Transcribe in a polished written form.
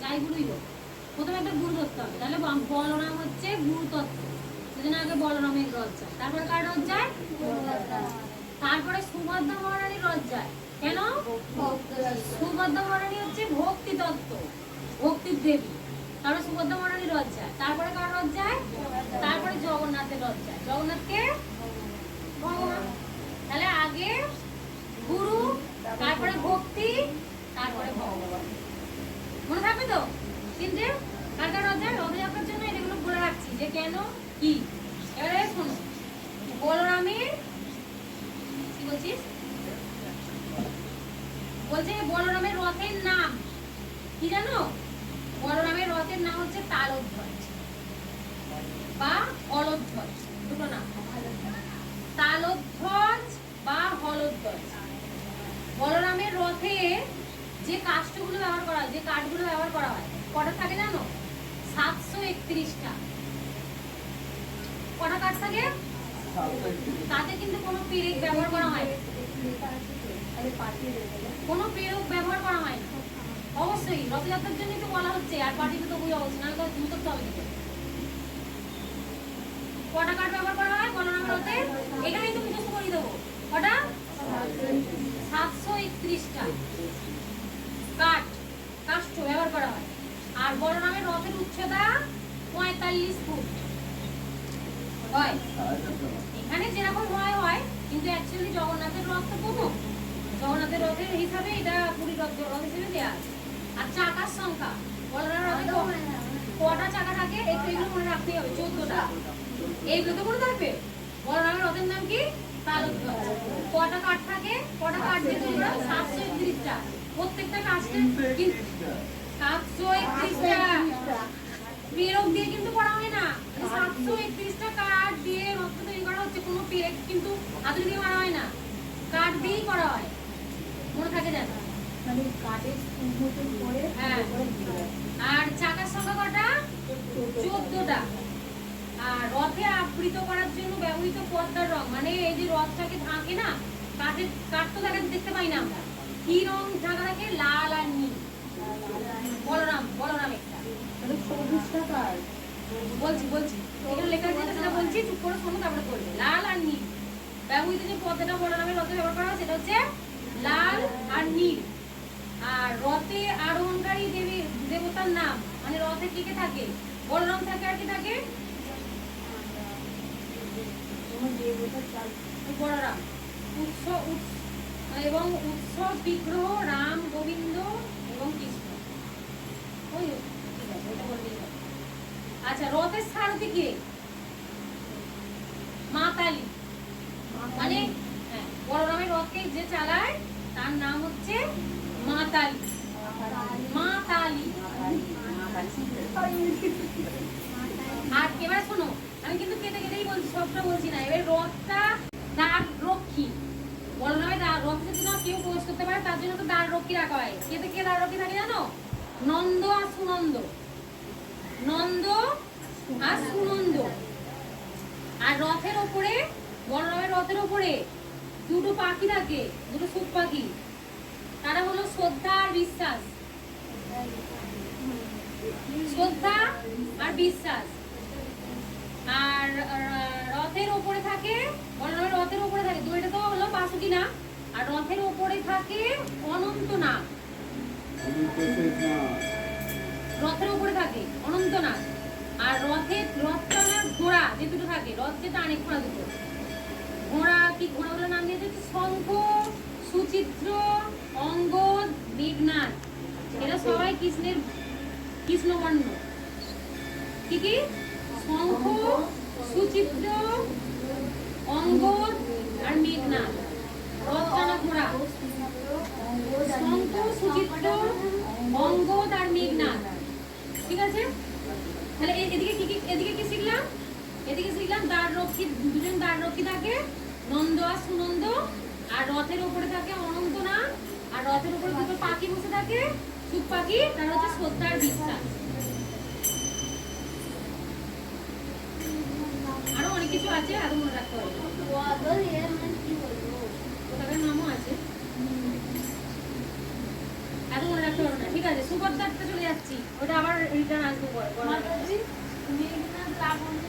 যাই গুরুই হোক, প্রথমে একটা গুরু ধরতে হবে। তাহলে বলরাম হচ্ছে গুরু তত্ত্ব, সেদিন আগে বলরামের রথ যায়, তারপরে কার রথ যায়? তারপরে সুভদ্রা মহারানীর রথ যায়। কেন? সুভদ্রা মহারানী হচ্ছে ভক্তি তত্ত্ব, ভক্তির দেবী। তারপরে সুভদ্রা মহারানীর রথ যায়, তারপরে কার রথ যায়? তারপরে জগন্নাথের রথ যায়। জগন্নাথকে ভগবান। তাহলে আগে গুরু, তারপরে ভক্তি, তারপরে ভগবান। মনে থাকবে তো তিনটে? কার কার রথ যায়? রথযাত্রার জন্য এগুলো বলে রাখছি যে কেন কি। এবারে শোনো, বলরামের কি বলছিস? বলছে বলরামের রথের নাম কি জানো? বলরামের রথের নাম হচ্ছে তালধ্বজ বা হলধ্বজ, দুটো নাম। তালধ্বজ বা হলধ্বজ। বলরামের রথে যে কাষ্ঠগুলো ব্যবহার করা হয়, যে কাঠগুলো ব্যবহার করা হয়, কটা থাকে জানো? 731টা। কটা কাঠ থাকে? তাতে কিন্তু কোনো পেরেক ব্যবহার করা হয় না, কোনো পেরেক ব্যবহার করা হয় না। অবশ্যই রথযাত্রার জন্যই তো বলা হচ্ছে, আর পার্টিতে তো বই অবশ্যই, নাহলে তো মুখস্থ হবে কি করে? কটা কাঠ ব্যবহার করা হয় বলরামের রথে? এখানেই তো মুখস্থ করে দেবো। কটা? 731টা কাঠ, কাষ্ঠ ব্যবহার করা হয়। আর বলরামের রথের উচ্চতা 45 ফুট হয়। এখানে যেরকম হয়, কিন্তু অ্যাকচুয়ালি জগন্নাথের রথ তো প্রথম, জগন্নাথের রথের হিসাবে এটা পুরীর রথ হিসেবে দেওয়া আছে। আর চাকার সংখ্যা, বলরামের রথে কটা চাকা থাকে একটু এগুলো মনে রাখতে হবে। 14টা। এইগুলো তো মনে থাকবে। বলরামের রথের নাম কি? তালধ্বজ। কটা কাঠ থাকে? কটা কাঠ দিয়ে তৈরি করা? 731টা। প্রত্যেকটা কাঠে 731টা পেরেক দিয়ে কিন্তু করা হয় না। 731টা কাঠ দিয়ে রথ তৈরি করা হচ্ছে, কোনো পেরেক কিন্তু হাতুড়ি দিয়ে করা হয় না, কাঠ দিয়েই করা হয়। মনে থাকে জানো? মানে কাঠের মতন করে। হ্যাঁ। আর চাকার সংখ্যা কটা? 14টা। আর রথে আবৃত করার জন্য ব্যবহৃত পর্দার রং, মানে এই যে রথটাকে ঢাকে না, কাঠের কাঠ তো দেখতে পাই না আমরা, কি রং ঢাকা থাকে? লাল আর নীল। বলরাম একটা বলছি এখানে লেখা আছে সেটা বলছি, চুপ করে শোনো তারপরে বলবে। লাল আর নীল ব্যবহৃত যে পর্দাটা বলরামের রথে ব্যবহার করা হয় সেটা হচ্ছে লাল আর নীল। আর রথে আরোহণকারী দেবতার নাম, মানে রথে কে কে থাকে? বলরাম থাকে, আর কি থাকে? বলরাম। এবং উৎসব বিগ্রহ রাম, গোবিন্দ এবং কৃষ্ণ। আচ্ছা, রথের সারথি কে? মাতালি। মানে বলরামের রথকে যে চালায় তার নাম হচ্ছে মাতালি। আর এবার শোনো, আমি কিন্তু কেটেই বলছি, সবটা বলছি না। এবার রথটা দ্বার রক্ষী, বলরামের রথে যদি না কেউ প্রবেশ করতে পারে তার জন্য তো দ্বার রক্ষী রাখা হয়। কে দ্বার রক্ষী থাকে জানো? নন্দ আর সুনন্দ। আর রথের ওপরে, বলরামের রথের ওপরে দুটো পাখি থাকে, দুটো সুখ পাখি। তারা হলো শ্রদ্ধা আর বিশ্বাস। শ্রদ্ধা আর বিশ্বাস। আর রথের ওপরে থাকে, বলরামের রথের ওপরে থাকে, দুইটা তো হলো বাসুকি না। আর রথের ওপরে থাকে অনন্তনাগ। রথের উপরে থাকে অনন্তনাগ। আর রথটা ঘোড়া যে দুটো থাকে, রথ যেটা অনেক ঘোড়া দুটো, ঘোড়াগুলোর নাম দিয়েছে শঙ্খ, সুচিত্র, অঙ্গদ, মেঘনাদ। এরা সবাই কৃষ্ণবর্ণ। কি? শঙ্খ, সুচিত্র, অঙ্গদ আর মেঘনাদ। রথ টানা ঘোড়া শঙ্খ, সুচিত্র, অঙ্গদ আর মেঘনাদ। ঠিক আছে? তাহলে এদিকে কি শিখলাম? এদিকে শিখলাম দুজন দ্বার রক্ষী থাকে, নন্দ আর সুনন্দ। আর রথের উপরে থাকে অনন্তনাগ। আর রথের উপরে দুটো পাখি বসে থাকে, সুখ পাখি। তার হচ্ছে শ্রদ্ধা আর বিশ্বাস। আরো অনেক কিছু আছে, আরো মনে রাখতে হবে। কোথাকার নামও আছে। এত মনে রাখতে পারবো না। ঠিক আছে, সুভদ্রাতে চলে যাচ্ছি, ওটা আবার রিটার্ন আসবো পরে। মাতাজি মেঘনাথ লাবণ্য